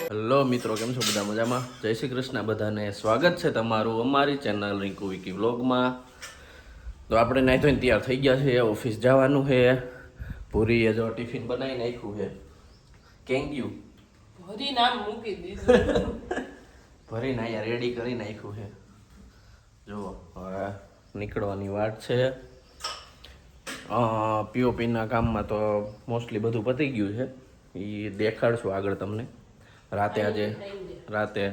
Hello મિત્રો, કેમ છો બધા? મજામાં? જય શ્રી કૃષ્ણ બધાને. સ્વાગત છે તમારું અમારી ચેનલ રિંકુ વિકી વ્લોગમાં. તો આપણે નાહી ધોઈને તૈયાર થઈ ગયા છે, ઓફિસ જવાનું છે. પૂરીએ જો ટિફિન બનાવી નાખ્યું છે. કેમ ગયું? ભરી નામ મૂકી દીધું. ભરીને અહીંયા રેડી કરી નાખ્યું છે. જુઓ, હવે નીકળવાની વાત છે. પીઓપીના કામમાં તો મોસ્ટલી બધું પતી ગયું છે. એ દેખાડશું આગળ તમને. રાતે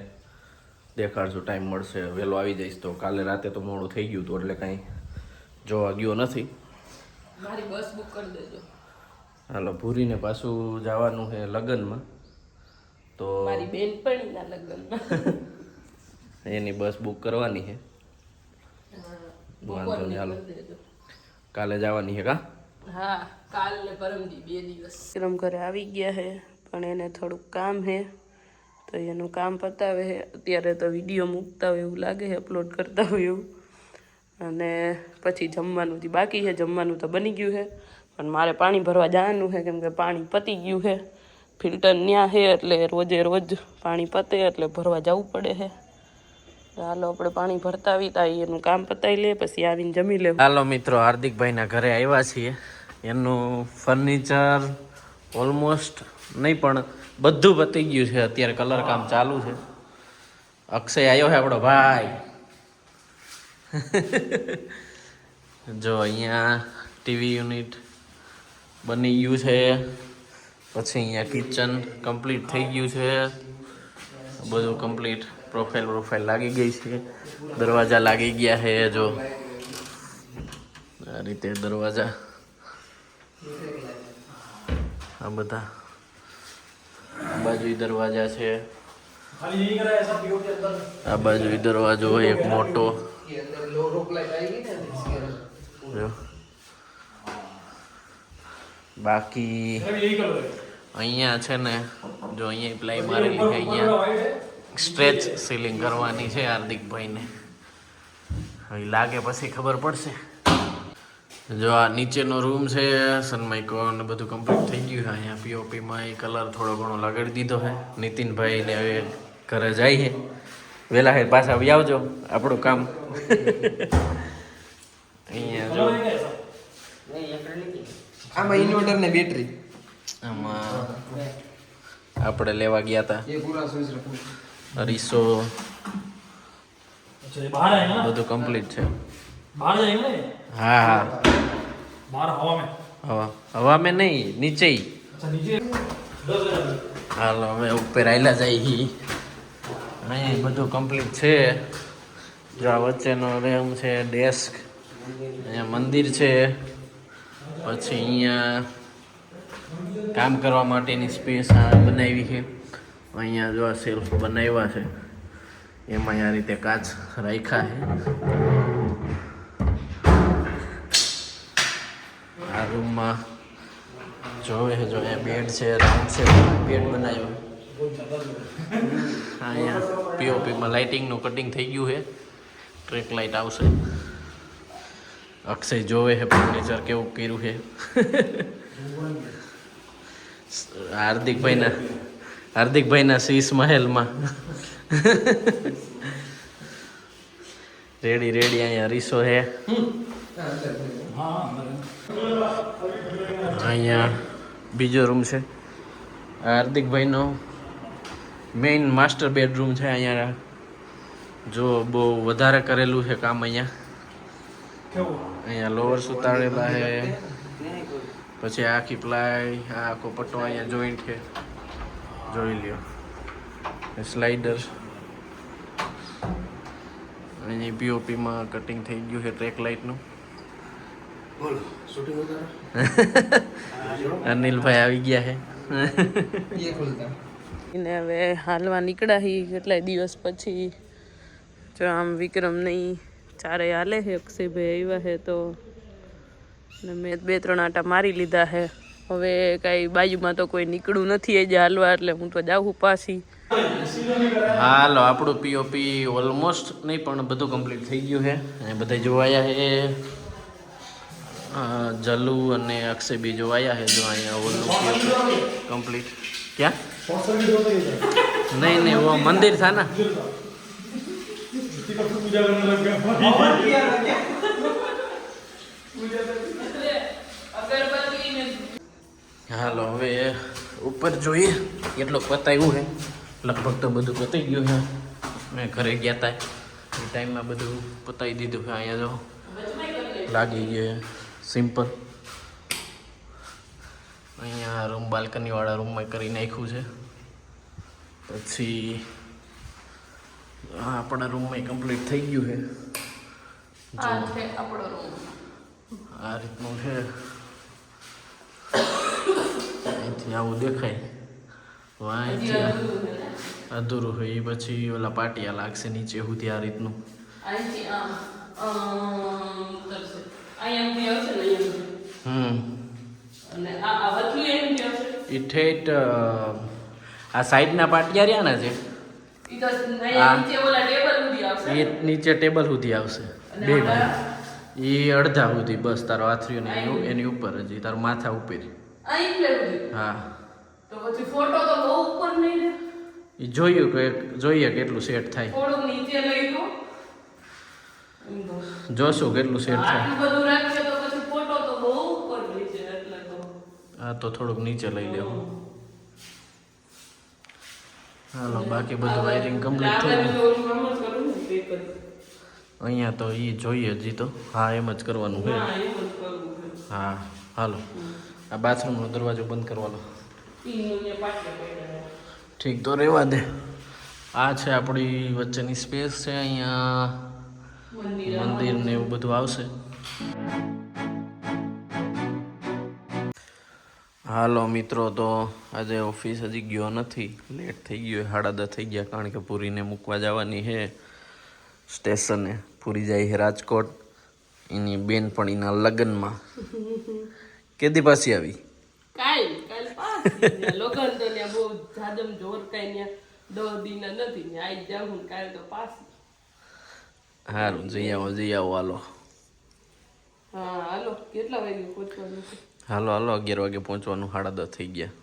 દેખાડશું, ટાઈમ મળશે. વહેલો આવી જઈશ તો કાલે રાતે તો મોડું થઈ ગયું હતું એટલે કાંઈ જોવા ગયો નથી. મારી બસ બુક કરી દેજો. હાલો, ભૂરીને પાછું જવાનું છે લગ્નમાં. તો મારી બેનપણીના લગ્નમાં એની બસ બુક કરવાની છે. વાંધો નહીં, હાલો કાલે જવાની છે કા? હા, કાલ ને પરમદી 2 દિવસ. વિક્રમ ઘરે આવી ગયા છે, પણ એને થોડુંક કામ છે તો એનું કામ પતાવે છે. અત્યારે તો વિડીયો મૂકતા હોય એવું લાગે છે, અપલોડ કરતા હોય એવું. અને પછી જમવાનું જે બાકી છે, જમવાનું તો બની ગયું છે, પણ મારે પાણી ભરવા જવાનું છે કેમ કે પાણી પતી ગયું છે. ફિલ્ટર ન્યા છે એટલે રોજે રોજ પાણી પતે એટલે ભરવા જવું પડે છે. હાલો આપણે પાણી ભરતા આવી તા એનું કામ પતાવી લે, પછી આવીને જમી લે. હાલો મિત્રો, હાર્દિકભાઈના ઘરે આવ્યા છીએ. એનું ફર્નિચર ઓલમોસ્ટ નહીં પણ બધું પતી ગયું છે. અત્યારે કલર કામ ચાલુ છે. અક્ષય આવ્યો છે આપણો ભાઈ. જો અહીંયા ટીવી યુનિટ બની ગયું છે. પછી અહીંયા કિચન કમ્પ્લીટ થઈ ગયું છે. બધું કમ્પ્લીટ. પ્રોફાઇલ લાગી ગઈ છે. દરવાજા લાગી ગયા છે. જો આ રીતે દરવાજા, આ બધા આ બાજુ દરવાજા છે. આ બાજુ દરવાજો હોય એક મોટો. બાકી અહીંયા છે ને, જો અહીંયા પ્લાય મારેલી છે. અહીંયા સ્ટ્રેચ સીલિંગ કરવાની છે હાર્દિકભાઈને. હવે લાગે પછી ખબર પડશે. જો આ નીચેનો રૂમ છે, સનમાઇકો ને બધું કમ્પ્લીટ થઈ ગયું છે. અહીંયા પીઓપીમાં એ કલર થોડો ઘણો લગાડી દીધો છે. નીતિનભાઈને હવે ઘરે જાય છે. વહેલા હે પાછા આવી આવજો, આપણું કામ. અહીંયા જો આમાં ઇન્વર્ટર ને બેટરી, આમાં આપણે લેવા ગયા હતા અરીસો, બધું કમ્પ્લીટ છે. હા હા, હવા મેં નહીં, નીચે. હાલો અમે ઉપર આયલા જાય. અહીં બધું કમ્પ્લીટ છે. જો આ વચ્ચેનો રૂમ છે, ડેસ્ક. અહીંયા મંદિર છે. પછી અહીંયા કામ કરવા માટેની સ્પેસ બનાવી છે. અહીંયા જો આ સેલ્ફ બનાવ્યા છે, એમાં આ રીતે કાચ રાખ્યા છે. આ રૂમમાં જોવે છે, જો અહીંયા બેડ છે, રાઉન્ડ છે, બેડ બનાવ્યો. અહીંયા પીઓપીમાં લાઇટિંગનું કટિંગ થઈ ગયું છે. ટ્રેક લાઇટ આવશે. અક્ષય જોવે છે ફર્નિચર કેવું કર્યું છે. હાર્દિકભાઈના શીશ મહેલમાં રેડી અહીંયા રીસો છે. અહીંયા બીજો રૂમ છે, હાર્દિકભાઈનો મેઇન માસ્ટર બેડરૂમ છે. અહીંયા જો બહુ વધારે કરેલું છે કામ. અહીંયા લોવર સુતાડેલા છે. પછી આખી પ્લાય, આ આખો પટ્ટો અહીંયા જોઈન્ટ છે, જોઈ લ્યો. સ્લાઇડર અહીં પીઓપીમાં કટિંગ થઈ ગયું છે ટ્રેક લાઇટનું. અનિલભાઈ આવી ગયા છે. એને હવે હાલવા નીકળ્યા હી કેટલાય દિવસ પછી. જો આમ વિક્રમ નહીં ચારે હાલે છે. અક્ષયભાઈ આવ્યા છે તો મેં 2-3 આટા મારી લીધા છે. હવે કાંઈ બાજુમાં તો કોઈ નીકળું નથી એ જ હાલવા, એટલે હું તો જાઉં પાછી. હાલો, આપણું પીઓપી ઓલમોસ્ટ નહીં પણ બધું કમ્પ્લીટ થઈ ગયું છે. અને બધા જોવાયા છે. જલ્લુ અને અક્ષય બી જોવાયા છે. જો અહીંયા ઓલું કમ્પ્લીટ. ક્યાં नहीं नहीं वो मंदिर था ना। હાલો હવે ઉપર જોઈએ કેટલો પતાવ્યું છે. લગભગ તો બધું પતાઈ ગયું છે. મેં ઘરે ગયા હતા એ ટાઈમમાં બધું પતાવી દીધું છે. અહીંયા જો લાગી ગયું સિમ્પલ. અહીંયા રૂમ બાલ્કનીવાળા રૂમમાં કરી નાખ્યું છે. પછી આપણા રૂમમાં કમ્પ્લીટ થઈ ગયું છે. આ રીતનું છે. અહીંથી આવું દેખાય. અહીંથી અધૂરું હોય એ પછી ઓલા પાટિયા લાગશે નીચે સુધી આ રીતનું. એ ઠેઠ આ સાઈડના પાટિયા રહ્યા ને છે એ નીચે ટેબલ સુધી આવશે. બે એ અડધા સુધી બસ તારો આથરીઓ ને એની ઉપર હજી તારું માથા ઉપર. હા તો પછી ફોટો તો બહુ ઉપર નહીં ને. એ જોઈએ કેટલું સેટ થાય. થોડું નીચે લઈ લો. જોશું કેટલું સેટ થાય. આટલું બધું રાખશે તો પછી ફોટો તો બહુ ઉપર નીચે એટલે તો. હા તો થોડુંક નીચે લઈ લેવું. હાલો બાકી બધું વાયરિંગ કમ્પ્લીટ થઈ ગયું. અહીંયા તો એ જોઈએ હજી તો. હા એમ જ કરવાનું છે. હા હાલો આ બાથરૂમનો દરવાજો બંધ કરવાનો. ઠીક તો રહેવા દે. આ છે આપણી વચ્ચેની સ્પેસ છે. અહીંયા મંદિર ને એવું બધું આવશે. હાલો મિત્રો તો આજે ઓફિસ હજી ગયો નથી. લેટ થઈ ગયો. 10:30 થઈ ગયા કારણ કે પૂરીને મૂકવા જવાની છે સ્ટેશને. પૂરી જાય છે રાજકોટ એની બેનપણીના લગ્નમાં. કેદી પાછી આવી? કાલ પાસ લોગન તો ને બહુ જાદમ જોર કઈ ને 10 દિન નથી ને આઈ જાઉં કાલ તો પાસ. હારું જઈ આવો હાલો. હા હાલો કેટલા વાગે પહોંચવાનું છે? હાલો 11 વાગે પહોંચવાનું. 10:30 થઈ ગયા.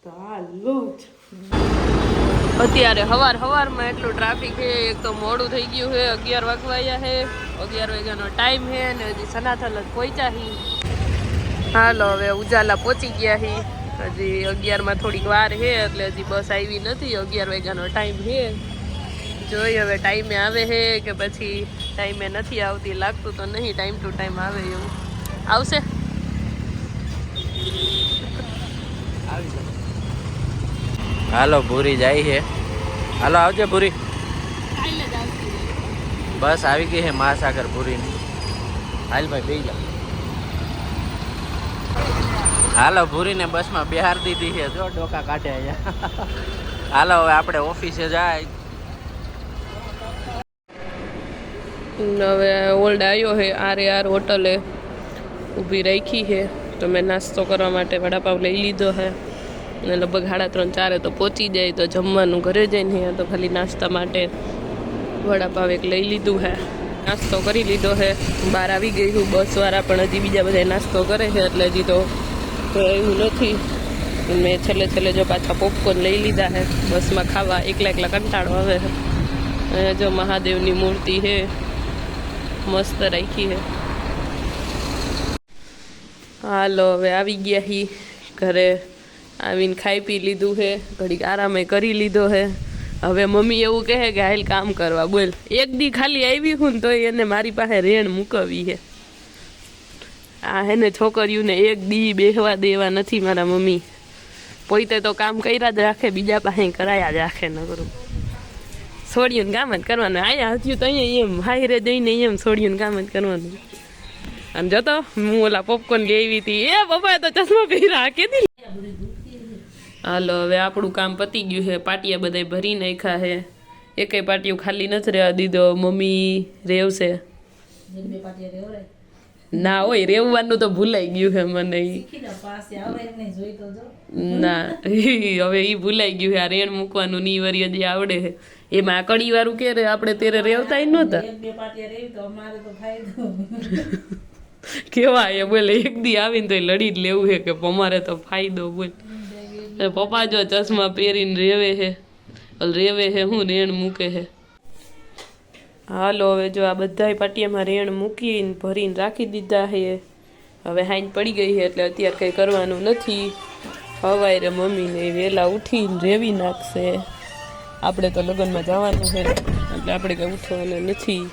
તો હાલો અત્યારે હવારમાં એટલું ટ્રાફિક છે. એક તો મોડું થઈ ગયું છે. 11 વાગવા આવ્યા છે. 11 વાગ્યાનો ટાઈમ છે ને હજી સનાથલ જ પહોંચ્યા છીએ. હાલો હવે ઉજાલા પહોંચી ગયા છીએ. હજી 11માં થોડીક વાર છે એટલે હજી બસ આવી નથી. 11 વાગ્યાનો ટાઈમ છે. જોઈએ હવે ટાઈમે આવે છે કે પછી ટાઈમે નથી આવતી. લાગતું તો નહીં ટાઈમ ટુ ટાઈમ આવે એવું. આવશે હાલો ભૂરી જાય છે. હાલો આવજે ભૂરી. બસ આવી ગઈ છે મહાસાગર ભૂરીની. હાલ ભાઈ બેસી જા. હાલો ભૂરીને બસમાં બેહાર દીધી છે. જો ડોકા કાઢે અહીંયા. હાલો હવે આપણે ઓફિસે જાય. હવે ઓલ્ડ આવ્યો છે. RAR હોટલે ઊભી રાખી છે તો મેં નાસ્તો કરવા માટે વડાપાવ લઈ લીધો છે. અને લગભગ 3:30-4 તો પહોંચી જાય તો જમવાનું ઘરે જઈને તો ખાલી નાસ્તા માટે વડાપાવ એક લઈ લીધું છે. નાસ્તો કરી લીધો છે. બહાર આવી ગઈ છું. બસવાળા પણ હજી બીજા બધા નાસ્તો કરે છે એટલે હજી તો એવું નથી. મેં છેલ્લે જો પાછા પોપકોર્ન લઈ લીધા છે બસમાં ખાવા. એકલા કંટાળો આવે છે. અહીંયા જો મહાદેવની મૂર્તિ છે મસ્ત રાખી છે. હાલો હવે આવી ગયા હી ઘરે. આવીને ખાઈ પી લીધું છે. ઘડીક આરામે કરી લીધો છે. હવે મમ્મી એવું કહે કે હાલ કામ કરવા. બોલ એક દી ખાલી આવી હું ને તોય એને મારી પાસે રેણ મૂકવી છે. આ હેને છોકરીઓને એક દી બેહવા દેવા નથી મારા મમ્મી. પોતે તો કામ કર્યા જ રાખે, બીજા પાસે કરાયા જ રાખે. ન કરું છોડ્યું કામ જ કરવાનું. અહીંયા હતું તો અહીંયા એમ હાઈરે જઈને એમ છોડ્યું કામ જ કરવાનું. અને જતો હું ઓલા પોપકોર્ન લેવી હતી. એ પપ્પાએ તો ચશ્મા પહેર્યા કીધી. હાલો હવે આપણું કામ પતી ગયું છે. પાટિયા બધા ભરી નાખ્યા છે. એકેય પાટિયું ખાલી નથી રહેવા દીધો. મમ્મી રેવશે ના હોય. રેવવાનું તો ભૂલાઈ ગયું છે મને. ના હવે એ ભૂલાઈ ગયું છે. આ રેણ મૂકવાનું ની વરી હજી આવડે છે. એમાં કડી વાળું કે આપણે તેરે રેવતા નહોતા કેવા એ બોલે. એક દી આવીને તો લડી જ લેવું છે કે અમારે તો ફાયદો. બોલ પપ્પા જો ચશ્મા પહેરીને રેવે છે. રેવે હે હું રેણ મૂકે હે હાલો હવે જો આ બધાય પાટિયામાં રેણ મૂકીને ભરીને રાખી દીધા હે હવે હાઈન પડી ગઈ છે એટલે અત્યારે કંઈ કરવાનું નથી હવારે મમ્મીને વહેલા ઉઠીને રેવી નાખશે આપણે તો લગ્નમાં જવાનું છે એટલે આપણે કંઈ ઉઠવાનું નથી